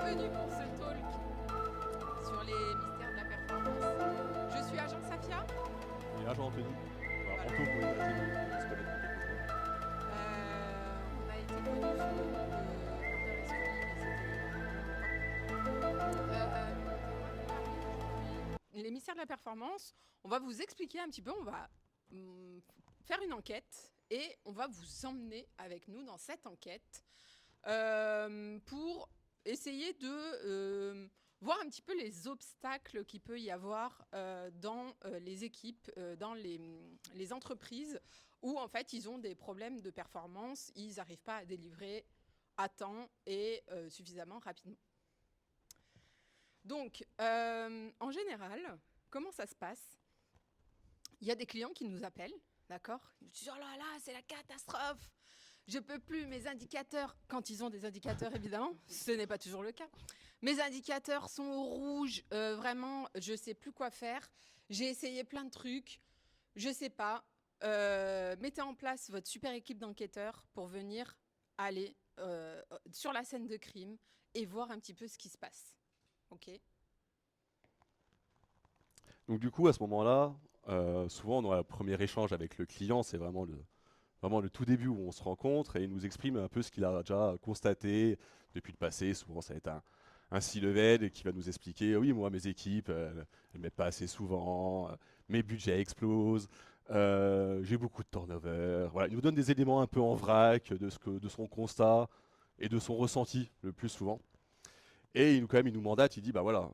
Bienvenue pour ce talk sur les mystères de la performance. Je suis agent Safia. Et agent Anthony. Voilà, Voilà. Anto pour les intimes, on se connaît depuis quelques semaines. On a été connus sous le nom de Under Escoli, mais c'était il y a longtemps. On va vous parler aujourd'hui les mystères de la performance. On va vous expliquer un petit peu, on va faire une enquête et on va vous emmener avec nous dans cette enquête pour essayer de voir un petit peu les obstacles qu'il peut y avoir dans les équipes, dans les entreprises où en fait ils ont des problèmes de performance, ils n'arrivent pas à délivrer à temps et suffisamment rapidement. Donc, en général, comment ça se passe ? Il y a des clients qui nous appellent, d'accord ? Ils nous disent « Oh là là, c'est la catastrophe ! Je peux plus, mes indicateurs, quand ils ont des indicateurs évidemment, ce n'est pas toujours le cas. Mes indicateurs sont au rouge, vraiment, je ne sais plus quoi faire. J'ai essayé plein de trucs, je ne sais pas. Mettez en place votre super équipe d'enquêteurs pour venir aller sur la scène de crime et voir un petit peu ce qui se passe. Ok ? Donc du coup, à ce moment-là, souvent on a un premier échange avec le client, c'est vraiment le tout début où on se rencontre et il nous exprime un peu ce qu'il a déjà constaté depuis le passé. Souvent, ça va être un C-level qui va nous expliquer, oui, moi, mes équipes, elles ne mettent pas assez souvent, mes budgets explosent, j'ai beaucoup de turnover. Voilà, il nous donne des éléments un peu en vrac de son constat et de son ressenti le plus souvent. Et il nous mandate, il dit bah voilà,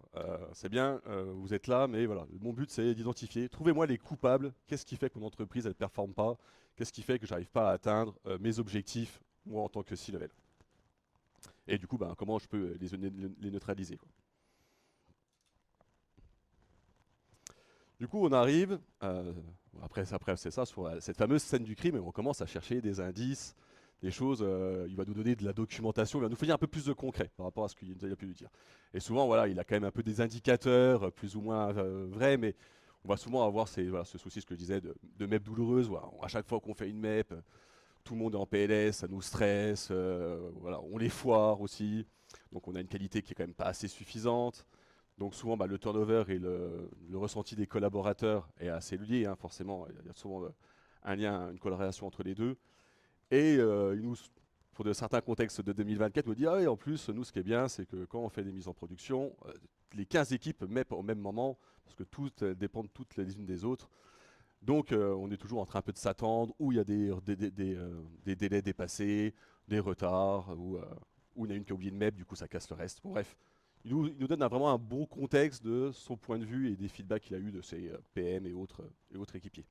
c'est bien, vous êtes là, mais voilà, mon but c'est d'identifier, trouvez-moi les coupables, qu'est-ce qui fait que mon entreprise elle performe pas, qu'est-ce qui fait que j'arrive pas à atteindre mes objectifs, moi en tant que C-level. Et du coup, bah, comment je peux les neutraliser, quoi. Du coup, on arrive, après c'est ça, sur cette fameuse scène du crime, et on commence à chercher des indices, des choses, il va nous donner de la documentation, il va nous faire un peu plus de concret par rapport à ce qu'il a pu nous dire. Et souvent, voilà, il a quand même un peu des indicateurs, plus ou moins vrais, mais on va souvent avoir voilà, ce souci, ce que je disais, de MEP douloureuse. Voilà. À chaque fois qu'on fait une MEP, tout le monde est en PLS, ça nous stresse, voilà, on les foire aussi, donc on a une qualité qui est quand même pas assez suffisante. Donc souvent, bah, le turnover et le ressenti des collaborateurs est assez lié, hein, forcément. Il y a souvent un lien, une corrélation entre les deux. Et pour de certains contextes de 2024, il nous dit, ah oui, en plus, nous, ce qui est bien, c'est que quand on fait des mises en production, les 15 équipes mettent au même moment, parce que toutes dépendent toutes les unes des autres. Donc, on est toujours en train un peu de s'attendre, où il y a des délais dépassés, des retards, ou il y en a une qui a oublié de mettre, du coup, ça casse le reste. Bon, bref, il nous donne vraiment un bon contexte de son point de vue et des feedbacks qu'il a eu de ses PM et autres équipiers.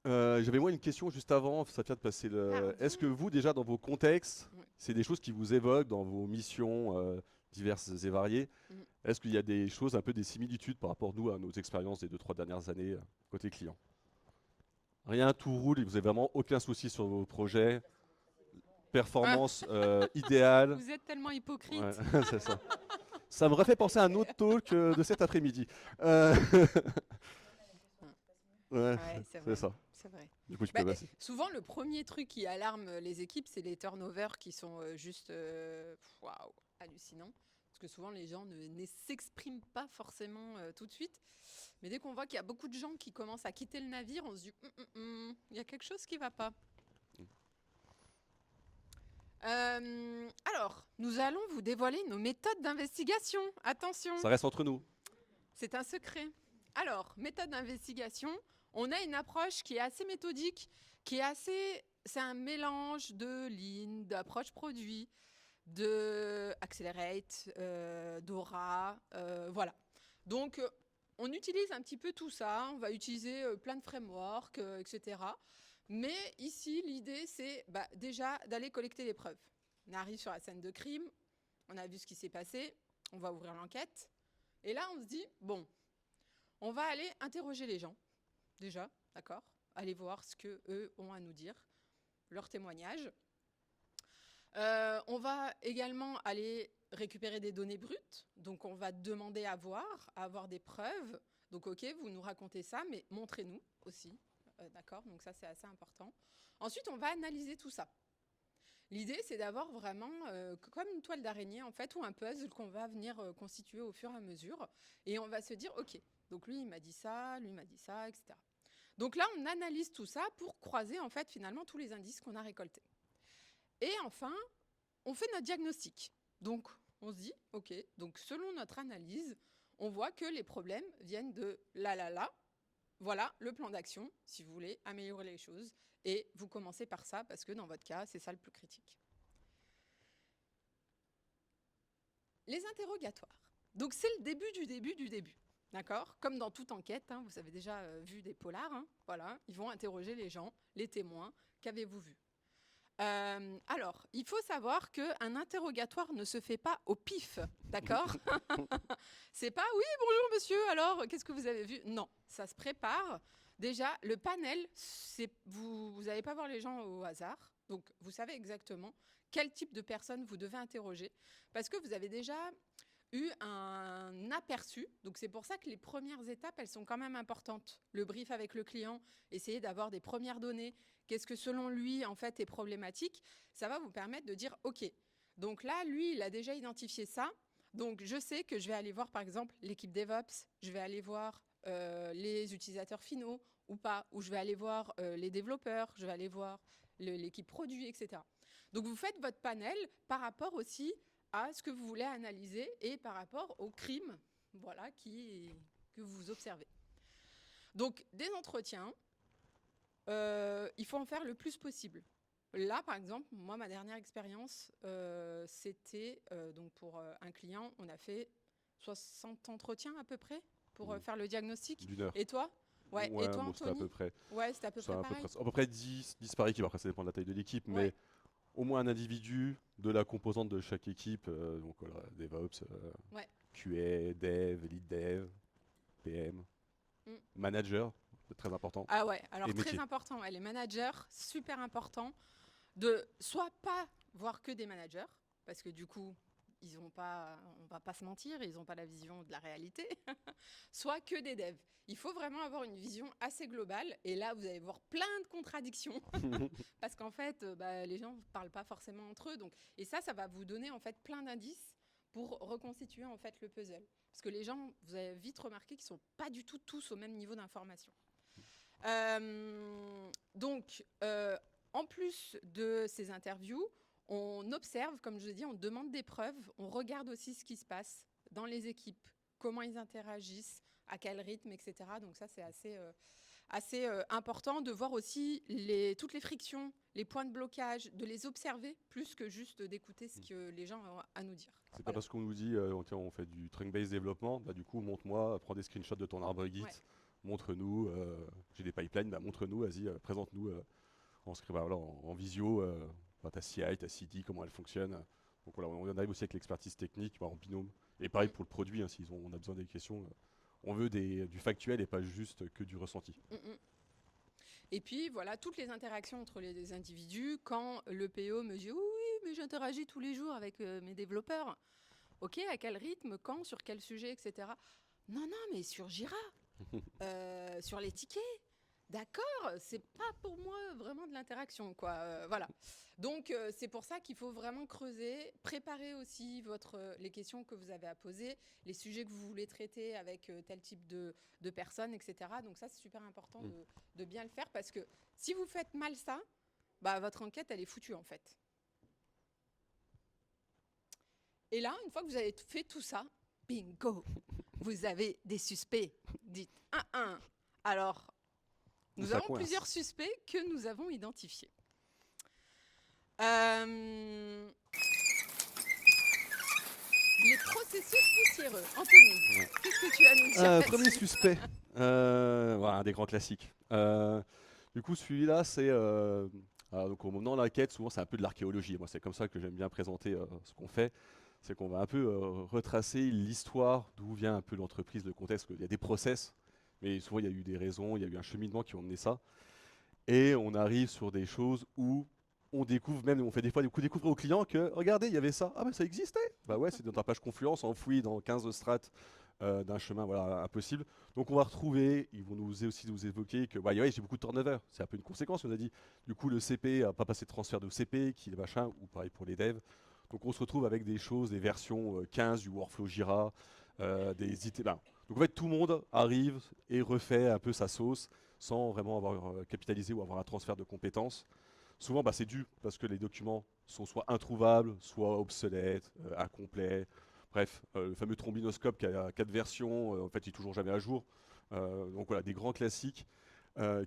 J'avais moi une question juste avant, ça vient de passer le. Pardon. Est-ce que vous, déjà dans vos contextes, Oui. c'est des choses qui vous évoquent dans vos missions diverses et variées? Mhm. Est-ce qu'il y a des choses, un peu des similitudes par rapport nous à nos expériences des 2-3 dernières années côté client? Rien, tout roule, et vous n'avez vraiment aucun souci sur vos projets, Ah, performance idéale. vous êtes tellement Ouais, hypocrite. c'est ça. Ça me refait penser à un autre talk de cet après-midi. Euh, ouais, Ouais, c'est c'est vrai. ça. C'est vrai. Du coup, tu Bah, peux passer. souvent, le premier truc qui alarme les équipes, c'est les turnovers qui sont juste waouh, hallucinants. Parce que souvent, les gens ne s'expriment pas forcément tout de suite. Mais dès qu'on voit qu'il y a beaucoup de gens qui commencent à quitter le navire, on se dit il y a quelque chose qui ne va pas. Alors, nous allons vous dévoiler nos méthodes d'investigation. Attention, Ça reste entre nous. c'est un secret. Alors, méthode d'investigation, on a une approche qui est assez méthodique, qui est assez... C'est un mélange de lean, d'approche produit, de Accelerate, d'Aura, voilà. Donc, on utilise un petit peu tout ça, on va utiliser plein de frameworks, etc. Mais ici, l'idée, c'est déjà d'aller collecter les preuves. On arrive sur la scène de crime, on a vu ce qui s'est passé, on va ouvrir l'enquête. Et là, on se dit, bon, on va aller interroger les gens, déjà, d'accord ? Aller voir ce qu'eux ont à nous dire, leurs témoignages. On va également aller récupérer des données brutes. Donc, on va demander à avoir des preuves. Donc, OK, vous nous racontez ça, mais montrez-nous aussi. D'accord ? Donc, ça, c'est assez important. Ensuite, on va analyser tout ça. L'idée, c'est d'avoir vraiment comme une toile d'araignée, en fait, ou un puzzle qu'on va venir constituer au fur et à mesure. Et on va se dire, OK, donc lui, il m'a dit ça, lui m'a dit ça, etc. Donc là, on analyse tout ça pour croiser, en fait, finalement, tous les indices qu'on a récoltés. Et enfin, on fait notre diagnostic. Donc, on se dit, OK, donc selon notre analyse, on voit que les problèmes viennent de là. Voilà le plan d'action, si vous voulez améliorer les choses. Et vous commencez par ça, parce que dans votre cas, c'est ça le plus critique. Les interrogatoires. Donc, c'est le début du début du début. D'accord? Comme dans toute enquête, hein, vous avez déjà vu des polars. Hein, voilà, ils vont interroger les gens, les témoins. Qu'avez-vous vu? Alors, il faut savoir qu'un interrogatoire ne se fait pas au pif, d'accord? C'est pas « Oui, bonjour monsieur, alors, qu'est-ce que vous avez vu ?» Non, ça se prépare. Déjà, le panel, vous n'allez pas voir les gens au hasard. Donc, vous savez exactement quel type de personne vous devez interroger. Parce que vous avez déjà eu un aperçu. Donc, c'est pour ça que les premières étapes, elles sont quand même importantes. Le brief avec le client, essayer d'avoir des premières données. Qu'est-ce que selon lui, en fait, est problématique? Ça va vous permettre de dire « Ok, donc là, lui, il a déjà identifié ça. Donc, je sais que je vais aller voir, par exemple, l'équipe DevOps. Je vais aller voir les utilisateurs finaux ou pas. Ou je vais aller voir les développeurs. Je vais aller voir l'équipe produit, etc. » Donc, vous faites votre panel par rapport aussi à ce que vous voulez analyser et par rapport au crime, voilà, que vous observez. Donc, des entretiens, il faut en faire le plus possible. Là, par exemple, moi, ma dernière expérience, c'était donc pour un client, on a fait 60 entretiens à peu près pour faire le diagnostic. D'une heure. Et toi? Ouais. Et toi, bon, c'était à Anthony? peu près. Ouais, c'était à peu près pareil. À peu près 10 par équipe. Après, ça dépend de la taille de l'équipe, Ouais. mais au moins un individu de la composante de chaque équipe. Donc voilà, DevOps, Ouais. QA, Dev, Lead Dev, PM, Manager, c'est très important. Ah ouais, alors Et très métier. important, ouais, les managers, super important de soit pas voir que des managers, parce que du coup, ils ont pas, on va pas se mentir, ils n'ont pas la vision de la réalité, soit que des devs. Il faut vraiment avoir une vision assez globale, et là, vous allez voir plein de contradictions, parce qu'en fait, les gens ne parlent pas forcément entre eux, donc, et ça va vous donner en fait plein d'indices pour reconstituer en fait le puzzle. Parce que les gens, vous avez vite remarqué qu'ils ne sont pas du tout tous au même niveau d'information. Donc, en plus de ces interviews, on observe, comme je l'ai dit, on demande des preuves, on regarde aussi ce qui se passe dans les équipes, comment ils interagissent, à quel rythme, etc. Donc ça, c'est assez important de voir aussi toutes les frictions, les points de blocage, de les observer plus que juste d'écouter ce que les gens ont à nous dire. C'est pas parce qu'on nous dit tiens, on fait du trunk-based développement, bah, du coup montre-moi, prends des screenshots de ton arbre Git, montre-nous, j'ai des pipelines, bah, montre-nous, vas-y, présente-nous en visio, ta CI, ta CD, comment elle fonctionne. Donc voilà, on arrive aussi avec l'expertise technique, en binôme. Et pareil pour le produit, hein, on a besoin des questions, on veut du factuel et pas juste que du ressenti. Et puis, voilà, toutes les interactions entre les individus, quand le PO me dit « Oui, mais j'interagis tous les jours avec mes développeurs. » Ok, à quel rythme, quand, sur quel sujet, etc. Non, mais sur Jira, sur les tickets. D'accord, c'est pas pour moi vraiment de l'interaction, quoi. Voilà. Donc, c'est pour ça qu'il faut vraiment creuser, préparer aussi les questions que vous avez à poser, les sujets que vous voulez traiter avec tel type de personnes, etc. Donc ça, c'est super important de bien le faire parce que si vous faites mal ça, votre enquête, elle est foutue, en fait. Et là, une fois que vous avez fait tout ça, bingo, vous avez des suspects. Dites 1-1. Alors, nous avons plusieurs suspects que nous avons identifiés. Les processus poussiéreux. Anthony, qu'est-ce que tu as à nous dire? Premier suspect, voilà, un des grands classiques. Du coup, celui-là, c'est... donc au moment de l'enquête, souvent, c'est un peu de l'archéologie. Moi, c'est comme ça que j'aime bien présenter ce qu'on fait. C'est qu'on va un peu retracer l'histoire, d'où vient un peu l'entreprise, le contexte. Il y a des process, mais souvent, il y a eu des raisons, il y a eu un cheminement qui ont mené ça. Et on arrive sur des choses où on découvre même, on fait des fois découvrir aux clients que, regardez, il y avait ça. Ah ben ça existait. Bah ouais, c'est dans ta page Confluence, enfoui dans 15 strates d'un chemin voilà, impossible. Donc on va retrouver, ils vont aussi nous évoquer que ouais, j'ai beaucoup de turnover, c'est un peu une conséquence, on a dit. Du coup, le CP n'a pas passé de transfert de CP, qui est machin, ou pareil pour les devs. Donc on se retrouve avec des choses, des versions 15 du workflow Jira, des IT. Ben, donc en fait, tout le monde arrive et refait un peu sa sauce sans vraiment avoir capitalisé ou avoir un transfert de compétences. Souvent, bah, c'est dû parce que les documents sont soit introuvables, soit obsolètes, incomplets. Bref, le fameux trombinoscope qui a 4 versions, en fait, il est toujours jamais à jour. Donc voilà, des grands classiques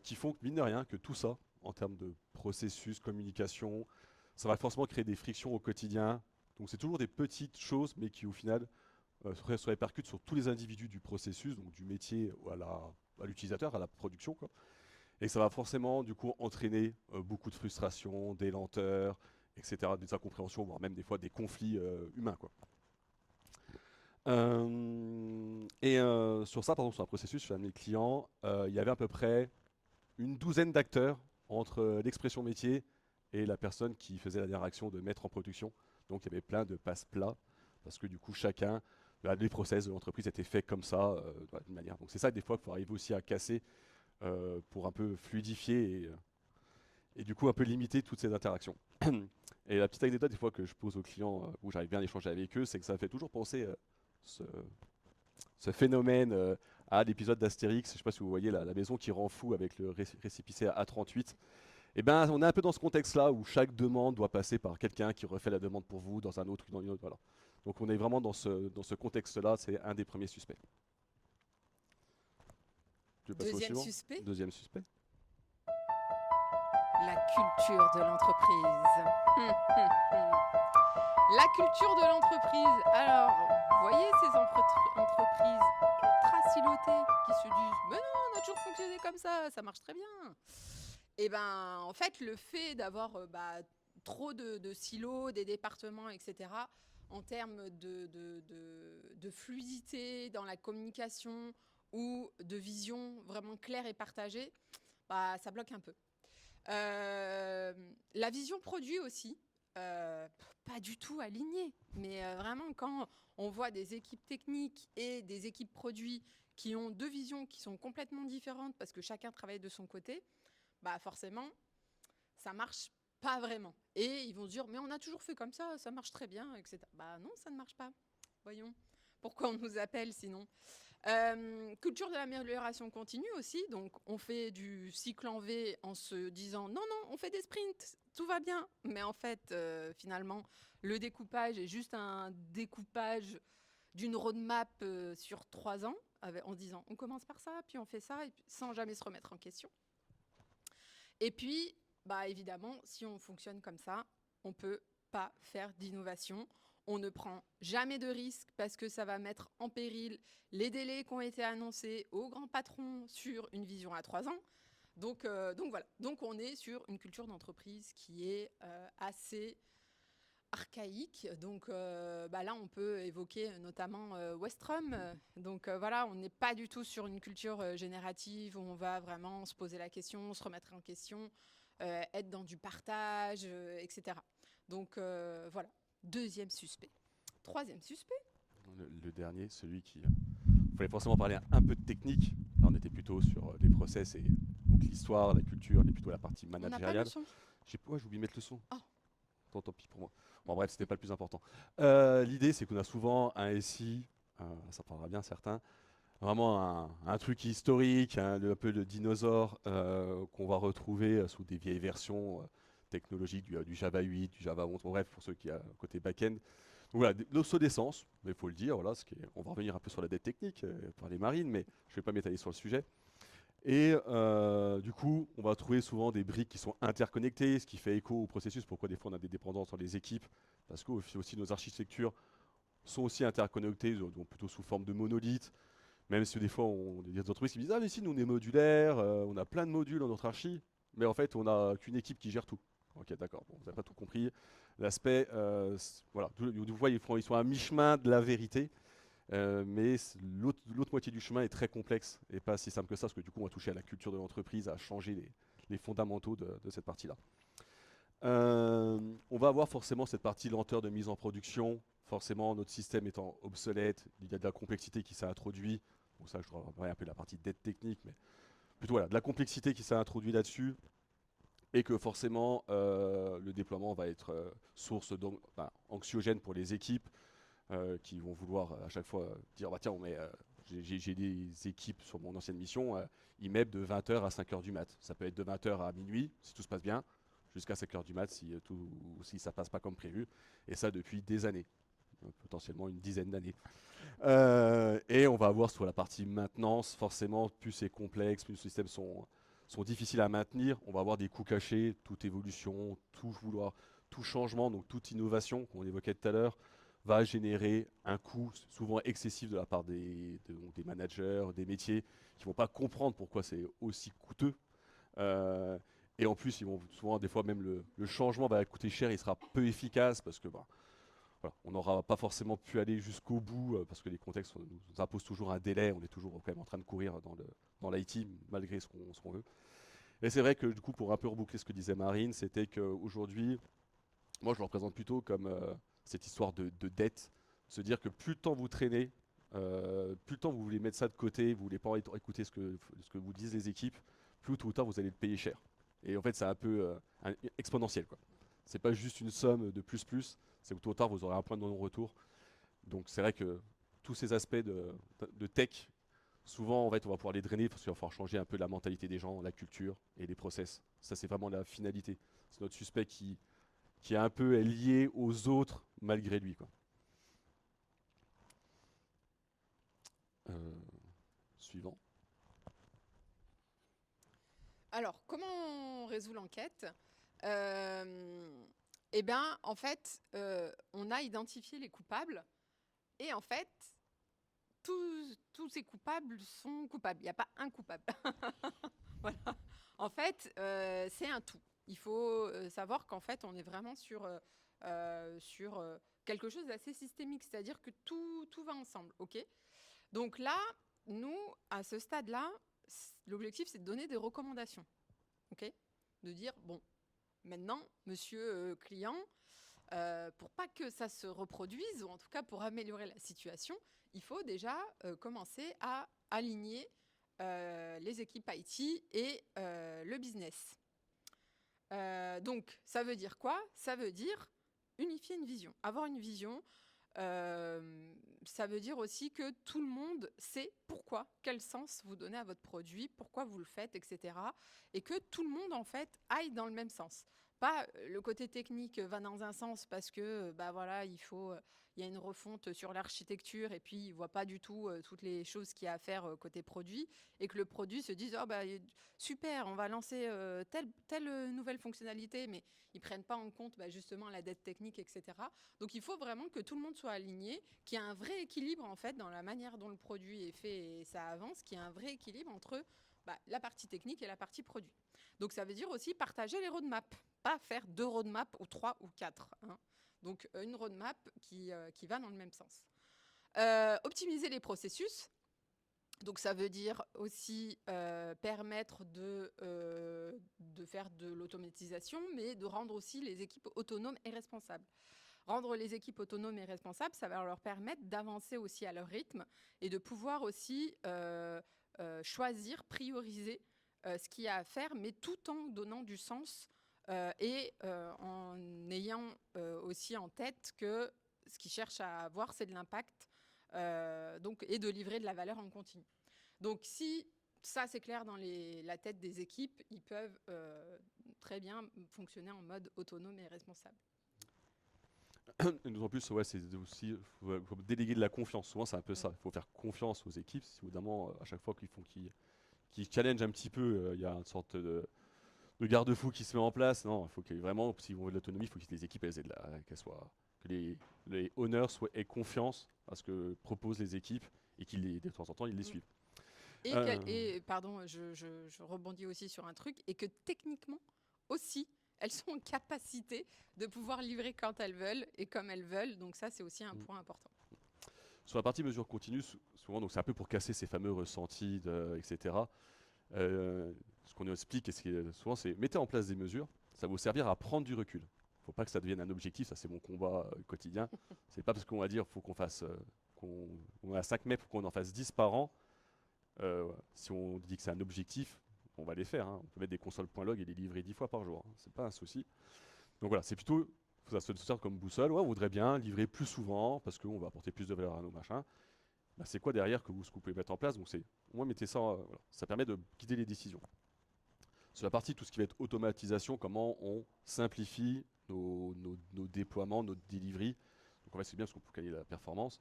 qui font, mine de rien, que tout ça, en termes de processus, communication, ça va forcément créer des frictions au quotidien. Donc c'est toujours des petites choses, mais qui au final se répercutent sur tous les individus du processus, donc du métier à l'utilisateur, à la production, quoi. Et ça va forcément du coup entraîner beaucoup de frustration, des lenteurs, etc., des incompréhensions, voire même des fois des conflits humains, quoi. Sur ça, pardon, sur un processus, chez un de mes clients, il y avait à peu près une douzaine d'acteurs entre l'expression métier et la personne qui faisait la direction de mettre en production. Donc il y avait plein de passe-plats, parce que du coup chacun, les process de l'entreprise étaient faits comme ça, d'une manière. Donc c'est ça des fois qu'il faut arriver aussi à casser pour un peu fluidifier et du coup un peu limiter toutes ces interactions. Et la petite anecdote des fois que je pose aux clients où j'arrive bien à échanger avec eux, c'est que ça me fait toujours penser ce, ce phénomène à l'épisode d'Astérix. Je ne sais pas si vous voyez la maison qui rend fou avec le récépissé à 38. Et ben on est un peu dans ce contexte-là où chaque demande doit passer par quelqu'un qui refait la demande pour vous dans un autre ou dans une autre. Voilà. Donc on est vraiment dans ce contexte-là, c'est un des premiers suspects. Tu veux passer au Deuxième suivant ? suspect, Deuxième suspect. la culture de l'entreprise. La culture de l'entreprise. Alors, vous voyez ces entreprises ultra silotées qui se disent « Mais non, on a toujours fonctionné comme ça marche très bien ». Et ben, en fait, le fait d'avoir trop de silos, des départements, etc., en termes de fluidité dans la communication ou de vision vraiment claire et partagée, bah, ça bloque un peu. La vision produit aussi, pas du tout alignée, mais vraiment quand on voit des équipes techniques et des équipes produits qui ont deux visions qui sont complètement différentes parce que chacun travaille de son côté, bah forcément, ça marche pas vraiment. Et ils vont se dire, mais on a toujours fait comme ça marche très bien, etc. Bah non, ça ne marche pas. Voyons. Pourquoi on nous appelle sinon ? Culture de l'amélioration continue aussi, donc on fait du cycle en V en se disant non, on fait des sprints, tout va bien. Mais en fait, finalement, le découpage est juste un découpage d'une roadmap sur 3 ans, en se disant on commence par ça, puis on fait ça, et puis, sans jamais se remettre en question. Et puis, bah, évidemment, si on fonctionne comme ça, on ne peut pas faire d'innovation. On ne prend jamais de risque parce que ça va mettre en péril les délais qui ont été annoncés aux grands patrons sur une vision à 3 ans. Donc voilà. Donc on est sur une culture d'entreprise qui est assez archaïque. Donc là, on peut évoquer notamment Westrum. Donc voilà, on n'est pas du tout sur une culture générative où on va vraiment se poser la question, se remettre en question, être dans du partage, etc. Donc voilà, deuxième suspect. Troisième suspect. Le dernier, celui qui... Il fallait forcément parler un peu de technique. Là, on était plutôt sur les process et donc l'histoire, la culture, et plutôt la partie On n'a pas le managériale. son. J'ai oublié de mettre le son. Oh. Tant pis pour moi. Bon, bref, c'était pas le plus important. L'idée, c'est qu'on a souvent un SI, ça parlera bien certains, vraiment un truc historique, un peu le dinosaure qu'on va retrouver sous des vieilles versions technologiques du Java 8, du Java 11, bon, bref, pour ceux qui ont côté back-end. Donc voilà, l'obsolescence, mais il faut le dire, voilà, on va revenir un peu sur la dette technique par les marines, mais je ne vais pas m'étaler sur le sujet. Et du coup, on va trouver souvent des briques qui sont interconnectées, ce qui fait écho au processus. Pourquoi des fois on a des dépendances dans les équipes? Parce que aussi nos architectures sont aussi interconnectées, donc plutôt sous forme de monolithes. Même si des fois, il y a des entreprises qui me disent ah mais si, nous on est modulaire, on a plein de modules dans notre archi, mais en fait on n'a qu'une équipe qui gère tout. Ok, d'accord, bon, vous n'avez pas tout compris. L'aspect, voilà, vous voyez, ils sont à mi-chemin de la vérité. Mais l'autre moitié du chemin est très complexe et pas si simple que ça, parce que du coup, on va toucher à la culture de l'entreprise, à changer les fondamentaux de cette partie-là. On va avoir forcément cette partie lenteur de mise en production, forcément notre système étant obsolète, il y a de la complexité qui s'est introduite. Bon, ça, je dois regarder un peu la partie dette technique, mais plutôt voilà, de la complexité qui s'est introduite là-dessus, et que forcément le déploiement va être source anxiogène pour les équipes qui vont vouloir à chaque fois dire bah, tiens, j'ai des équipes sur mon ancienne mission, ils mettent de 20h à 5h du mat. Ça peut être de 20h à minuit si tout se passe bien, jusqu'à 5h du mat si ça passe pas comme prévu, et ça depuis des années, potentiellement une dizaine d'années. Et on va avoir sur la partie maintenance, forcément, plus c'est complexe, plus les systèmes sont difficiles à maintenir, on va avoir des coûts cachés, toute évolution, tout changement, donc toute innovation qu'on évoquait tout à l'heure, va générer un coût souvent excessif de la part des managers, des métiers, qui ne vont pas comprendre pourquoi c'est aussi coûteux. Et en plus, ils vont souvent, des fois, même le changement va coûter cher, il sera peu efficace parce que voilà, on n'aura pas forcément pu aller jusqu'au bout parce que les contextes nous imposent toujours un délai, on est toujours quand même en train de courir dans l'IT malgré ce qu'on veut. Et c'est vrai que du coup, pour un peu reboucler ce que disait Marine, c'était qu'aujourd'hui, moi je le représente plutôt comme cette histoire de dette, se dire que plus le temps vous traînez, plus le temps vous voulez mettre ça de côté, vous voulez pas écouter ce que vous disent les équipes, plus tôt ou tard vous allez le payer cher. Et en fait, c'est un peu exponentiel, quoi. C'est pas juste une somme de plus, c'est que tôt ou tard vous aurez un point de non-retour. Donc c'est vrai que tous ces aspects de tech, souvent en fait, on va pouvoir les drainer parce qu'il va falloir changer un peu la mentalité des gens, la culture et les process. Ça, c'est vraiment la finalité. C'est notre suspect qui est un peu lié aux autres malgré lui, quoi. Euh, Suivant. Alors, comment on résout l'enquête? Eh bien, en fait, on a identifié les coupables et en fait, tous ces coupables sont coupables. Il n'y a pas un coupable. Voilà. En fait, c'est un tout. Il faut savoir qu'en fait, on est vraiment sur quelque chose d'assez systémique, c'est-à-dire que tout va ensemble, ok? Donc là, nous, à ce stade-là, l'objectif, c'est de donner des recommandations, ok? De dire, bon, maintenant, monsieur client, pour pas que ça se reproduise, ou en tout cas pour améliorer la situation, il faut déjà commencer à aligner les équipes IT et le business. Donc, ça veut dire quoi? Ça veut dire unifier une vision. Avoir une vision, ça veut dire aussi que tout le monde sait pourquoi, quel sens vous donnez à votre produit, pourquoi vous le faites, etc. Et que tout le monde, en fait, aille dans le même sens. Pas le côté technique va dans un sens parce que, bah voilà, il y a une refonte sur l'architecture et puis il voit pas du tout toutes les choses qu'il y a à faire côté produit et que le produit se dise, oh bah super, on va lancer telle nouvelle fonctionnalité, mais ils prennent pas en compte bah, justement la dette technique, etc. Donc il faut vraiment que tout le monde soit aligné, qu'il y ait un vrai équilibre en fait dans la manière dont le produit est fait et ça avance, qu'il y ait un vrai équilibre entre la partie technique et la partie produit. Donc ça veut dire aussi partager les roadmaps, pas faire 2 roadmaps ou 3 ou 4. Hein. Donc une roadmap qui va dans le même sens. Optimiser les processus. Donc ça veut dire aussi permettre de faire de l'automatisation, mais de rendre aussi les équipes autonomes et responsables. Rendre les équipes autonomes et responsables, ça va leur permettre d'avancer aussi à leur rythme et de pouvoir aussi choisir, prioriser ce qu'il y a à faire, mais tout en donnant du sens et en ayant aussi en tête que ce qu'ils cherchent à avoir, c'est de l'impact et de livrer de la valeur en continu. Donc si ça c'est clair dans la tête des équipes, ils peuvent très bien fonctionner en mode autonome et responsable. Et d'autant plus, ouais, c'est aussi faut déléguer de la confiance. Souvent, c'est un peu ça. Il faut faire confiance aux équipes. Si évidemment, à chaque fois qu'ils challenge un petit peu, il y a une sorte de garde-fou qui se met en place. Non, il faut qu'il vraiment, s'ils vont de l'autonomie, il faut que les équipes que les owners aient confiance à ce que proposent les équipes et de temps en temps ils les suivent. Pardon, je rebondis aussi sur un truc, et que techniquement aussi, elles sont en capacité de pouvoir livrer quand elles veulent et comme elles veulent. Donc ça, c'est aussi un point important. Sur la partie mesure continue, souvent, donc c'est un peu pour casser ces fameux ressentis, etc. Ce qu'on explique, souvent, c'est mettez en place des mesures, ça va vous servir à prendre du recul. faut pas que ça devienne un objectif, ça c'est mon combat quotidien. C'est pas parce qu'on va dire faut qu'on fasse, on a 5 mètres, faut qu'on en fasse 10 par an. Si on dit que c'est un objectif, on va les faire. Hein. On peut mettre des consoles.log et les livrer 10 fois par jour. Hein. C'est pas un souci. Donc voilà, c'est plutôt, ça se sert comme boussole. Ouais, on voudrait bien livrer plus souvent parce qu'on va apporter plus de valeur à nos machins. Bah, c'est quoi derrière que vous pouvez mettre en place? Donc c'est, au moins mettez ça, voilà. Ça permet de guider les décisions. Sur la partie, tout ce qui va être automatisation, comment on simplifie nos déploiements, notre delivery. Donc en fait, c'est bien parce qu'on peut gagner la performance.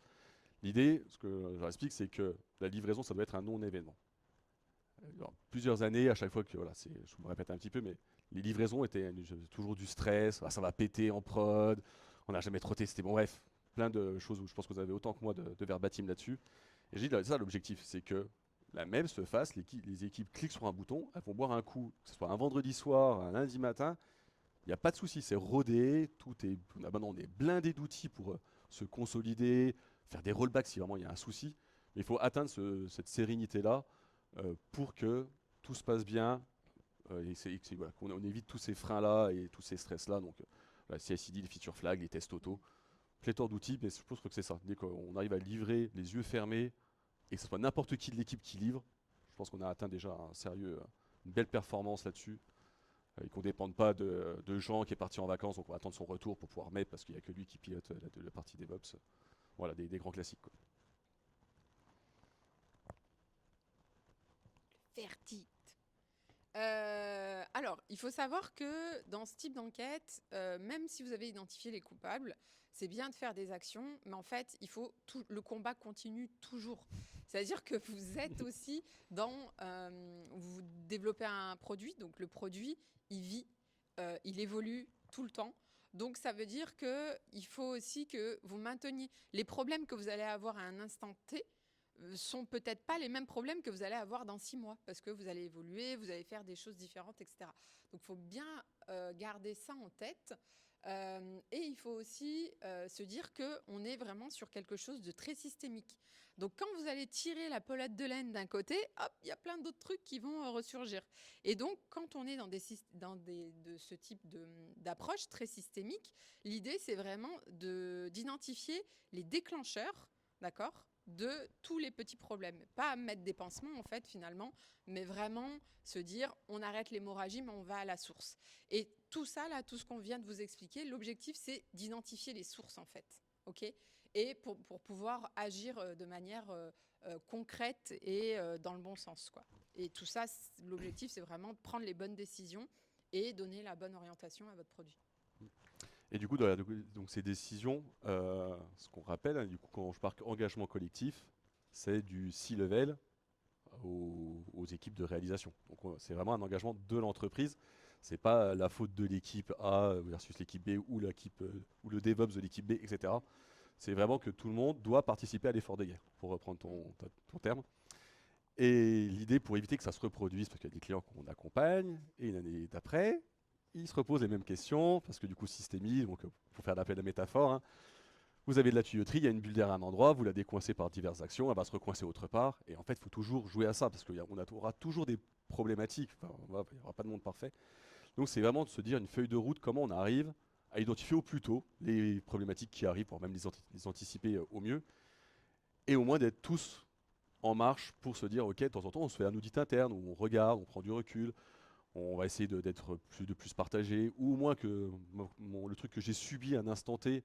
L'idée, ce que je leur explique, c'est que la livraison, ça doit être un non-événement. Plusieurs années, à chaque fois que, voilà, je me répète un petit peu, mais les livraisons étaient toujours du stress, ça va péter en prod, on n'a jamais trop testé, bon bref, plein de choses où je pense que vous avez autant que moi de verbatim là-dessus. Et j'ai dit, ça l'objectif, c'est que la même se fasse, les équipes cliquent sur un bouton, elles vont boire un coup, que ce soit un vendredi soir, un lundi matin, il n'y a pas de souci, c'est rodé, maintenant on est blindé d'outils pour se consolider, faire des rollbacks si vraiment il y a un souci. Mais il faut atteindre cette sérénité-là pour que tout se passe bien voilà, qu'on évite tous ces freins-là et tous ces stress-là. Donc la CI/CD, les feature flags, les tests auto, pléthore d'outils, mais je pense que c'est ça. Dès qu'on arrive à livrer les yeux fermés et que ce soit n'importe qui de l'équipe qui livre, je pense qu'on a atteint déjà une belle performance là-dessus. Et qu'on ne dépende pas de gens qui est parti en vacances, donc on va attendre son retour pour pouvoir mettre parce qu'il n'y a que lui qui pilote la partie DevOps. Voilà, des grands classiques. Quoi. Verdict. Alors, il faut savoir que dans ce type d'enquête, même si vous avez identifié les coupables, c'est bien de faire des actions, mais en fait, le combat continue toujours. C'est-à-dire que vous êtes aussi vous développez un produit, donc le produit, il vit, il évolue tout le temps. Donc, ça veut dire qu'il faut aussi que vous mainteniez les problèmes que vous allez avoir à un instant T, sont peut-être pas les mêmes problèmes que vous allez avoir dans 6 mois, parce que vous allez évoluer, vous allez faire des choses différentes, etc. Donc, il faut bien garder ça en tête. Et il faut aussi se dire qu'on est vraiment sur quelque chose de très systémique. Donc, quand vous allez tirer la pelote de laine d'un côté, hop, il y a plein d'autres trucs qui vont ressurgir. Et donc, quand on est de ce type d'approche très systémique, l'idée, c'est vraiment d'identifier les déclencheurs, d'accord, de tous les petits problèmes. Pas mettre des pansements, en fait, finalement, mais vraiment se dire, on arrête l'hémorragie, mais on va à la source. Et tout ça, là, tout ce qu'on vient de vous expliquer, l'objectif, c'est d'identifier les sources, en fait. OK ? Et pour pouvoir agir de manière concrète et dans le bon sens, quoi. Et tout ça, l'objectif, c'est vraiment de prendre les bonnes décisions et donner la bonne orientation à votre produit. Et du coup, donc ces décisions, ce qu'on rappelle, hein, du coup, quand je parle engagement collectif, c'est du C-level aux équipes de réalisation. Donc c'est vraiment un engagement de l'entreprise. C'est pas la faute de l'équipe A versus l'équipe B ou ou le DevOps de l'équipe B, etc. C'est vraiment que tout le monde doit participer à l'effort de guerre, pour reprendre ton terme. Et l'idée pour éviter que ça se reproduise, parce qu'il y a des clients qu'on accompagne, et une année d'après, ils se reposent les mêmes questions, parce que du coup, systémie, donc pour faire l'appel à la métaphore, hein, vous avez de la tuyauterie, il y a une bulle d'air à un endroit, vous la décoincez par diverses actions, elle va se recoincer autre part, et en fait, il faut toujours jouer à ça, parce qu'on aura toujours des problématiques, enfin, il n'y aura pas de monde parfait. Donc c'est vraiment de se dire une feuille de route, comment on arrive à identifier au plus tôt les problématiques qui arrivent, pour même les anticiper au mieux, et au moins d'être tous en marche pour se dire, ok, de temps en temps, on se fait un audit interne, où on regarde, on prend du recul, on va essayer d'être plus partagé, ou au moins que le truc que j'ai subi à un instant T, et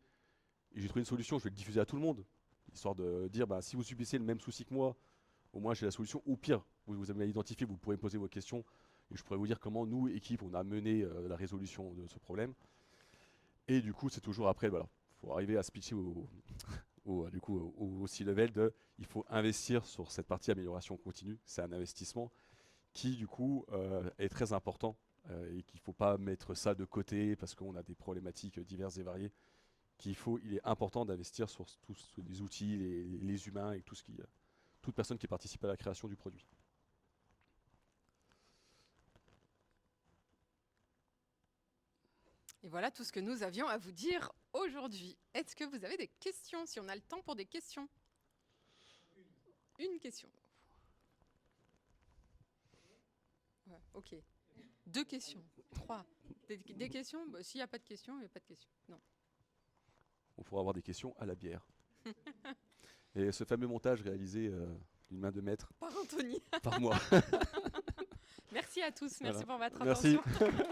j'ai trouvé une solution, je vais le diffuser à tout le monde, histoire de dire, bah, si vous subissez le même souci que moi, au moins j'ai la solution, ou pire, vous avez identifié, vous pourrez me poser vos questions, et je pourrais vous dire comment nous, équipe, on a mené la résolution de ce problème. Et du coup, c'est toujours après, voilà, faut arriver à se pitcher au C-level il faut investir sur cette partie amélioration continue, c'est un investissement qui du coup est très important et qu'il ne faut pas mettre ça de côté parce qu'on a des problématiques diverses et variées, il est important d'investir sur tous les outils, les humains et toute personne qui participe à la création du produit. Et voilà tout ce que nous avions à vous dire aujourd'hui. Est-ce que vous avez des questions, si on a le temps pour des questions ? Une question. Ouais, ok. 2 questions, 3. Des questions? Bah, s'il n'y a pas de questions, il n'y a pas de questions. Non. On pourra avoir des questions à la bière. Et ce fameux montage réalisé d'une main de maître Par Anthony. par moi. Merci à tous, merci Voilà. pour votre Merci. attention.